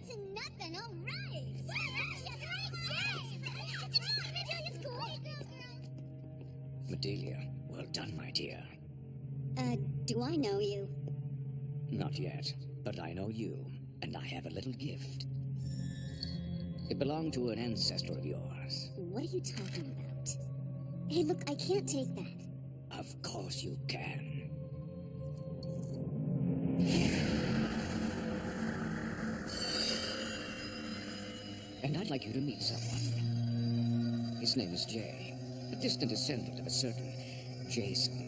To nothing, all right. Did you see Medelia's goal? Medelia, well done, my dear. Do I know you? Not yet, but I know you, and I have a little gift. It belonged to an ancestor of yours. What are you talking about? Hey, look, I can't take that. Of course you can. And I'd like you to meet someone. His name is Jay, a distant descendant of a certain Jason.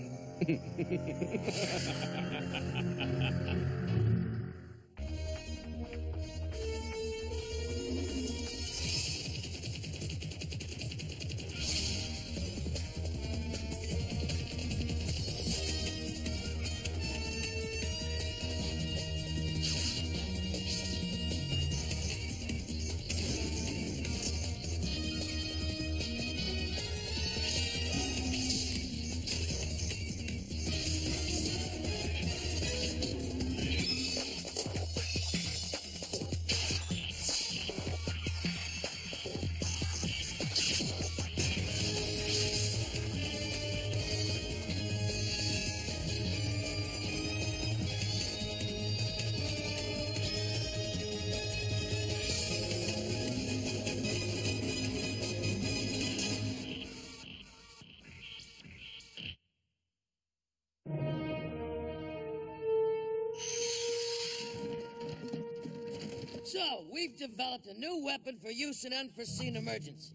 So, we've developed a new weapon for use in unforeseen emergencies.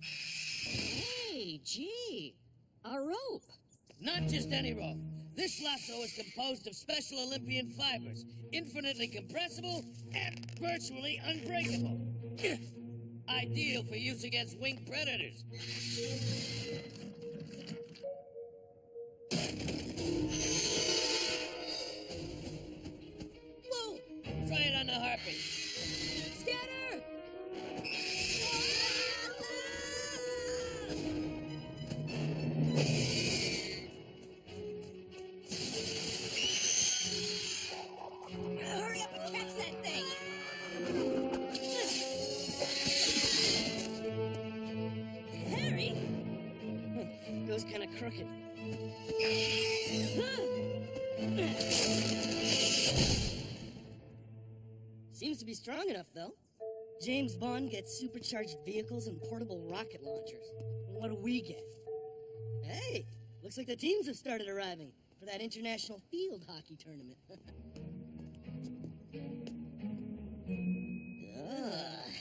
Hey, gee, a rope. Not just any rope. This lasso is composed of special Olympian fibers, infinitely compressible and virtually unbreakable. Ideal for use against winged predators. Whoa! Try it on the harpy. Scatter! Hurry up and catch that thing! Harry! Goes kind of crooked. Seems to be strong enough, though. James Bond gets supercharged vehicles and portable rocket launchers. What do we get? Hey, looks like the teams have started arriving for that international field hockey tournament. Ugh,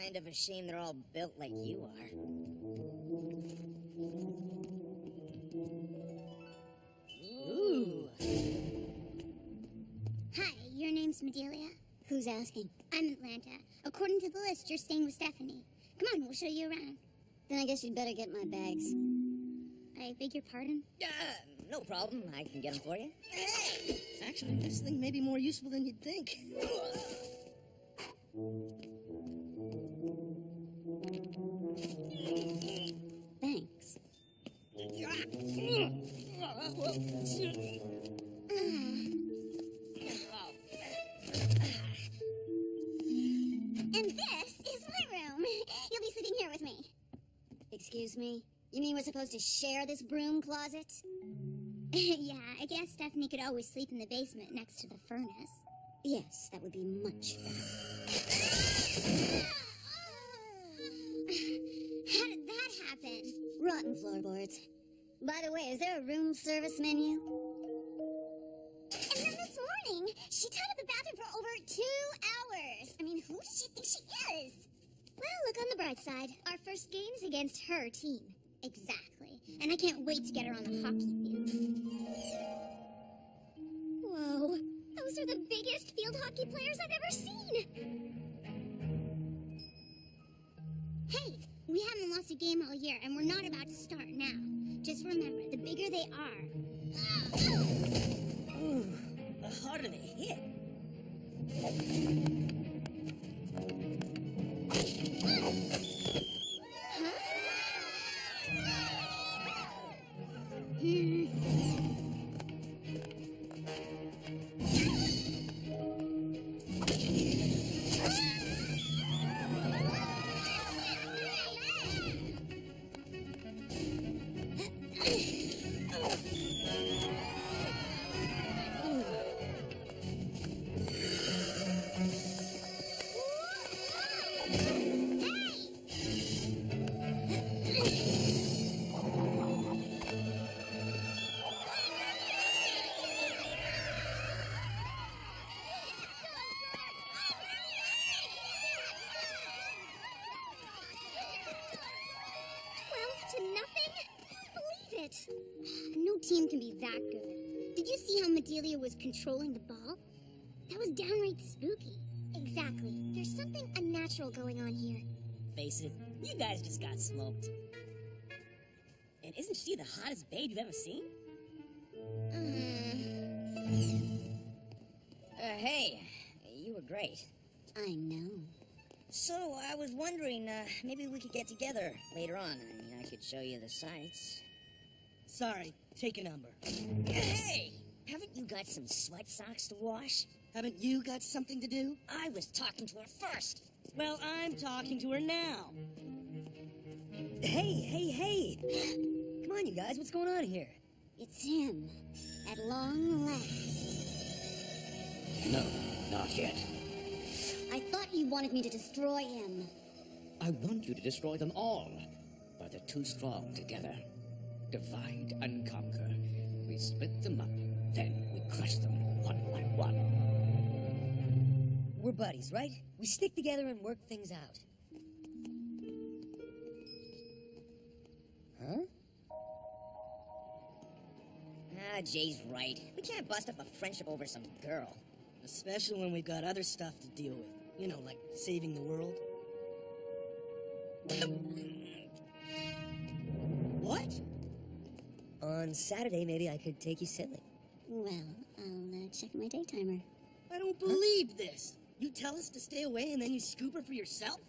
kind of a shame they're all built like you are. Ooh. Hi, your name's Medelia? Who's asking? I'm Atlanta. According to the list, you're staying with Stephanie. Come on, we'll show you around. Then I guess you'd better get my bags. I beg your pardon? No problem. I can get them for you. Actually, this thing may be more useful than you'd think. Thanks. And this is my room. You'll be sleeping here with me. Excuse me? You mean we're supposed to share this broom closet? Yeah, I guess Stephanie could always sleep in the basement next to the furnace. Yes, that would be much better. How did that happen? Rotten floorboards. By the way, is there a room service menu? And then this morning, she tied up the bathroom for over 2 hours. I mean, who does she think she is? Well, look on the bright side. Our first game's against her team. Exactly. And I can't wait to get her on the hockey field. Whoa. Those are the biggest field hockey players I've ever seen. Hey, we haven't lost a game all year, and we're not about to start now. Just remember, the bigger they are... Ooh, the harder they hit. it. No team can be that good. Did you see how Medelia was controlling the ball? That was downright spooky. Exactly. There's something unnatural going on here. Face it, you guys just got smoked. And isn't she the hottest babe you've ever seen? Hey, you were great. I know. So, I was wondering, maybe we could get together later on. I mean, I could show you the sights. Sorry, take a number. Hey! Haven't you got some sweat socks to wash? Haven't you got something to do? I was talking to her first. Well, I'm talking to her now. Hey! Come on, you guys, what's going on here? It's him. At long last. No, not yet. I thought you wanted me to destroy him. I want you to destroy them all. But they're too strong together. Divide and conquer. We split them up, then we crush them one by one. We're buddies, right? We stick together and work things out. Huh? Jay's right. We can't bust up a friendship over some girl. Especially when we've got other stuff to deal with. You know, like saving the world. What? On Saturday, maybe I could take you sailing. Well, I'll check my day timer. I don't believe this. You tell us to stay away and then you scoop her for yourself?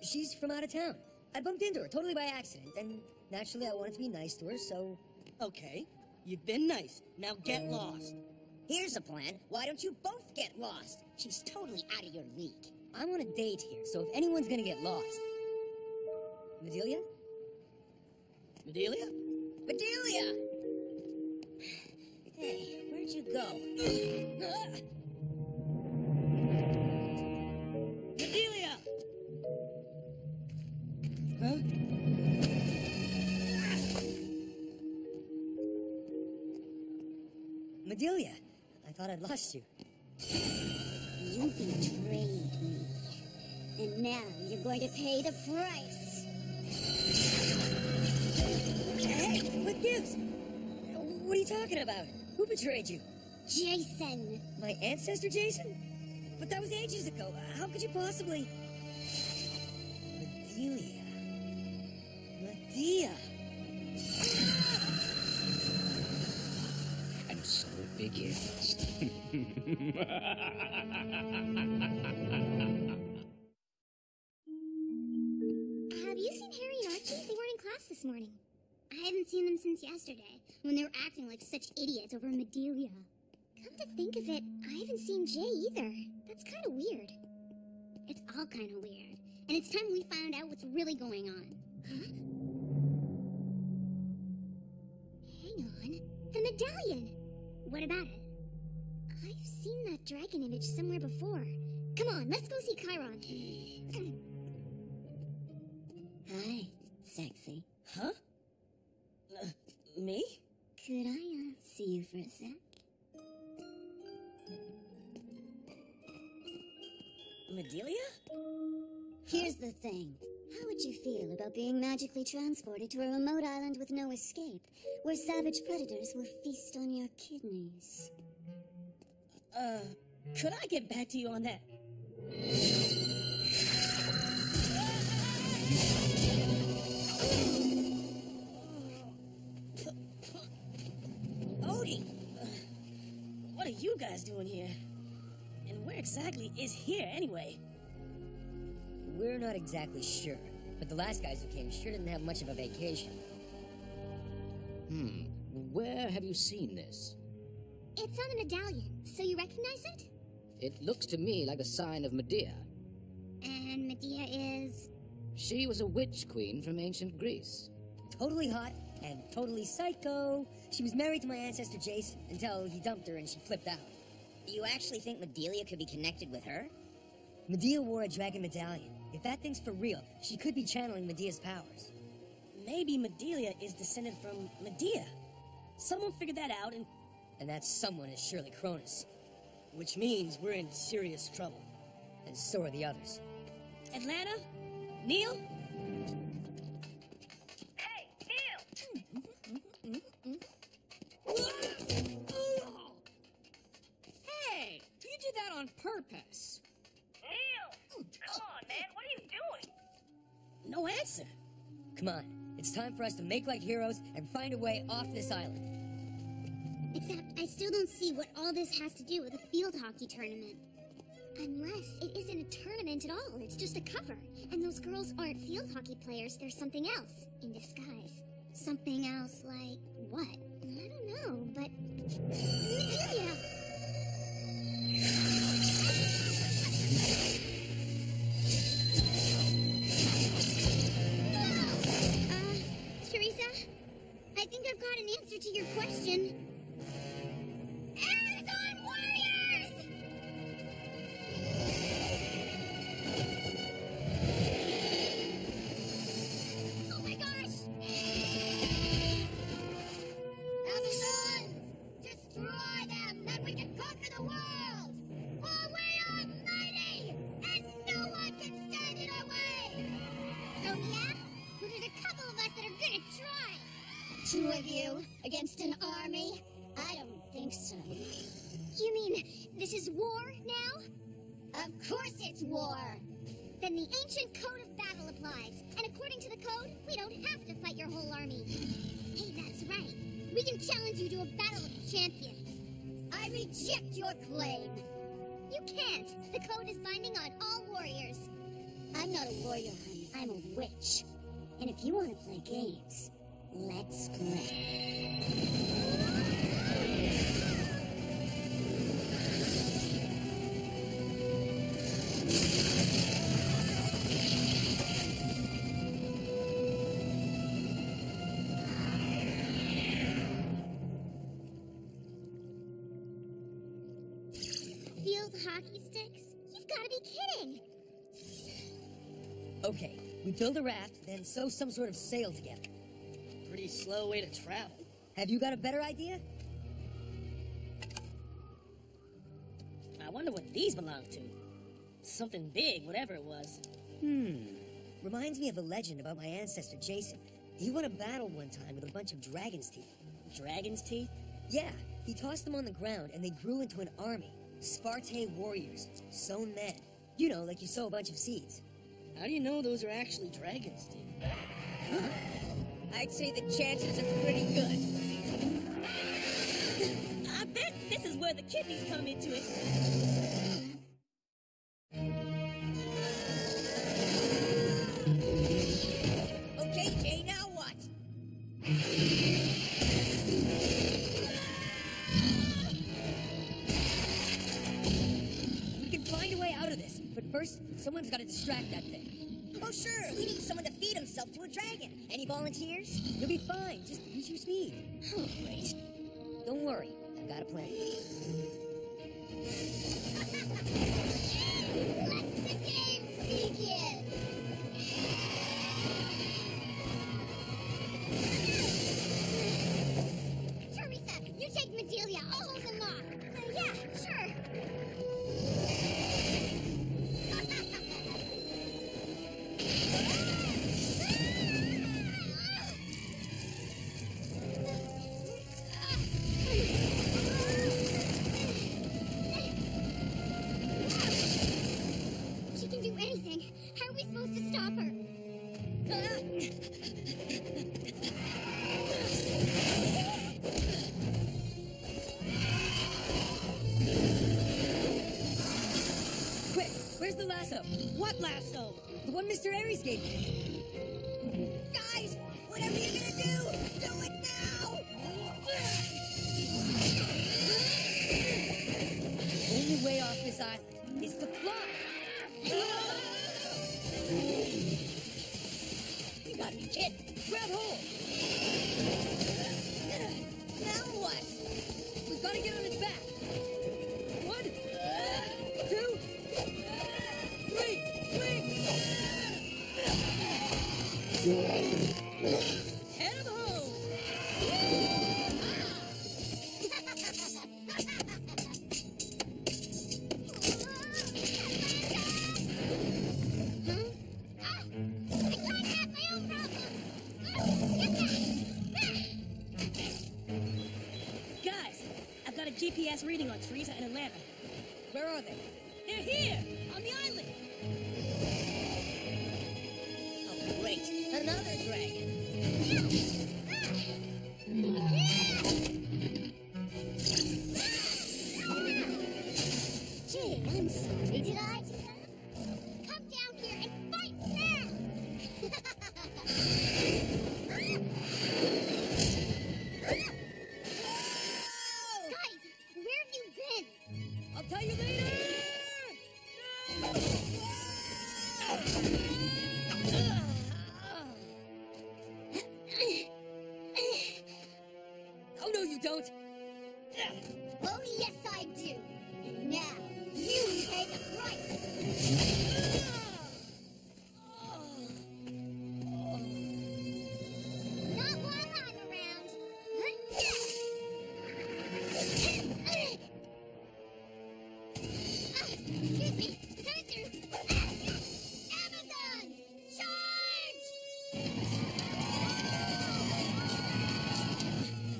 She's from out of town. I bumped into her totally by accident, and naturally I wanted to be nice to her, so... Okay, you've been nice. Now get lost. Here's a plan. Why don't you both get lost? She's totally out of your league. I'm on a date here, so if anyone's gonna get lost... Medelia? Medelia? Bedelia! Hey, where'd you go? Medelia! Huh? Medelia, I thought I'd lost you. You betrayed me. And now you're going to pay the price. Hey, what gives? What are you talking about? Who betrayed you? Jason! My ancestor, Jason? But that was ages ago. How could you possibly... Medelia. Medea. And so it begins. Have you seen Harry and Archie? They weren't in class this morning. I haven't seen them since yesterday, when they were acting like such idiots over Medelia. Come to think of it, I haven't seen Jay either. That's kind of weird. It's all kind of weird, and it's time we found out what's really going on. Huh? Hang on. The medallion! What about it? I've seen that dragon image somewhere before. Come on, let's go see Chiron. Hi, sexy. Huh? Me? Could I, see you for a sec? Medelia? Here's the thing. How would you feel about being magically transported to a remote island with no escape, where savage predators will feast on your kidneys? Could I get back to you on that? Odie! What are you guys doing here? And where exactly is here, anyway? We're not exactly sure, but the last guys who came sure didn't have much of a vacation. Where have you seen this? It's on the medallion, so you recognize it? It looks to me like a sign of Medea. And Medea is... She was a witch queen from ancient Greece. Totally hot and totally psycho. She was married to my ancestor Jason until he dumped her and she flipped out. You actually think Medelia could be connected with her? Medea wore a dragon medallion. If that thing's for real, she could be channeling Medea's powers. Maybe Medelia is descended from Medea. Someone figured that out, and that someone is surely Cronus. Which means we're in serious trouble. And so are the others. Atlanta? Neil? Hey, Neil! carapace. Neil! Come on, man, what are you doing? No answer. Come on, it's time for us to make like heroes and find a way off this island. Except I still don't see what all this has to do with a field hockey tournament. Unless it isn't a tournament at all, it's just a cover. And those girls aren't field hockey players, they're something else, in disguise. Something else like what? I don't know, but... Amelia! Teresa? I think I've got an answer to your question. Amazon Warriors! Oh my gosh! Amazons! Destroy them, then we can conquer the world! For we are mighty, and no one can stand in our way! Oh yeah? Well, there's a couple of us that are gonna try! 2 of you against an army? I don't think so. You mean this is war now? Of course it's war! Then the ancient code of battle applies, and according to the code, we don't have to fight your whole army. Hey, that's right. We can challenge you to a battle of champions. I reject your claim. You can't. The code is binding on all warriors. I'm not a warrior, honey. I'm a witch. And if you want to play games, let's play. Field hockey sticks? You've got to be kidding! Okay, we build a raft, then sew some sort of sail together. Pretty slow way to travel. Have you got a better idea? I wonder what these belong to. Something big, whatever it was. Reminds me of a legend about my ancestor, Jason. He won a battle one time with a bunch of dragon's teeth. Dragon's teeth? Yeah, he tossed them on the ground and they grew into an army. Spartan warriors, sown men. You know, like you sow a bunch of seeds. How do you know those are actually dragon's teeth? I'd say the chances are pretty good. I bet this is where the kidneys come into it. Okay, Jay, now what? We can find a way out of this, but first, someone's got to distract that thing. Oh, sure, we need someone to feed himself to a dragon. Any volunteers? You'll be fine. Just use your speed. Oh, wait. Don't worry. I've got a plan. Let the games begin! Teresa, you take Medelia. I'll hold them off. Yeah, sure. She can do anything. How are we supposed to stop her? Quick, where's the lasso? What lasso? The one Mr. Aries gave me. Guys, whatever you're gonna do it now! Only way off this island is to fly. You gotta be kidding. Grab hold. Now what? We've got to get on its back. 1, 2, 3, swing! Head of home! Guys, I've got a GPS reading on Teresa and Atlanta. Where are they? They're here! On the island! Oh, great. Another dragon. Gee, I'm sorry. Did I do that? Come down here and fight now! Guys, where have you been? I'll tell you later! Oh, no, you don't! Oh, yes, I do. Now, you pay the price. Not while I'm around. Excuse me, coming through. Amazon, charge!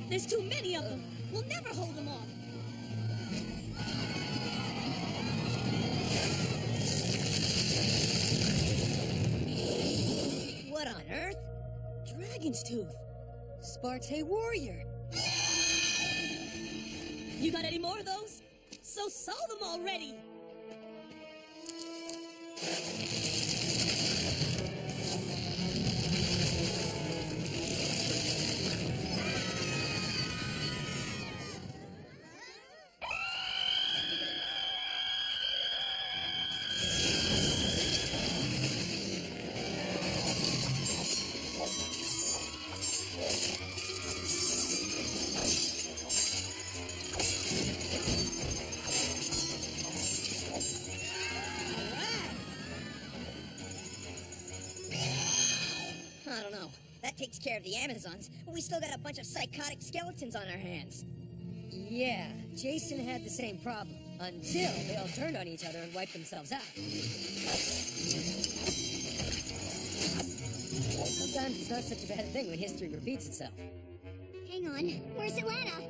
There's too many of them! We'll never hold them off! What on earth? Dragon's Tooth! Sparta warrior. You got any more of those? So sell them already! I don't know. That takes care of the Amazons, but we still got a bunch of psychotic skeletons on our hands. Yeah, Jason had the same problem. Until they all turned on each other and wiped themselves out. Sometimes it's not such a bad thing when history repeats itself. Hang on, where's Atlanta?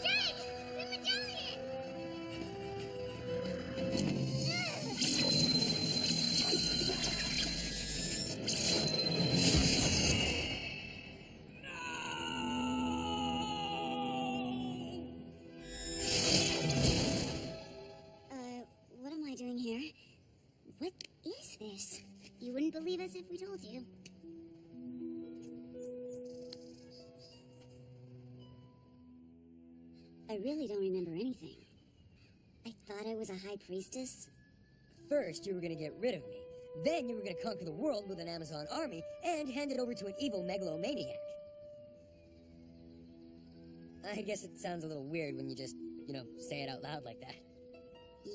Jake! The medallion! What am I doing here? What is this? You wouldn't believe us if we told you. I really don't remember anything. I thought I was a high priestess. First, you were gonna get rid of me. Then you were gonna conquer the world with an Amazon army and hand it over to an evil megalomaniac. I guess it sounds a little weird when you just, say it out loud like that.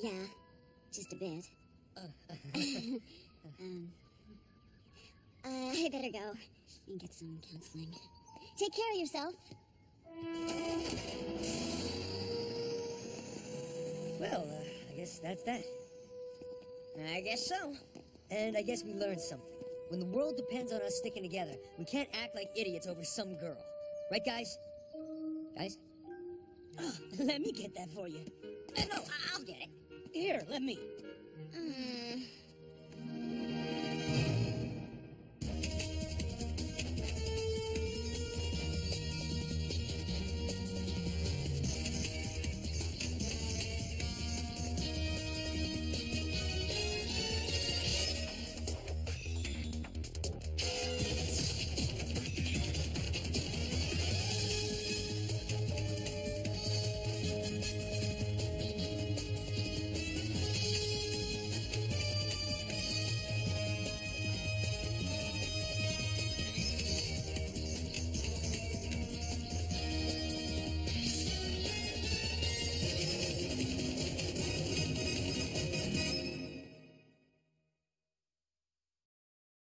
Yeah, just a bit. I better go and get some counseling. Take care of yourself. Well, I guess that's that. I guess so. And I guess we learned something. When the world depends on us sticking together, we can't act like idiots over some girl. Right, guys? Guys? Let me get that for you. No, I'll get it. Here, let me.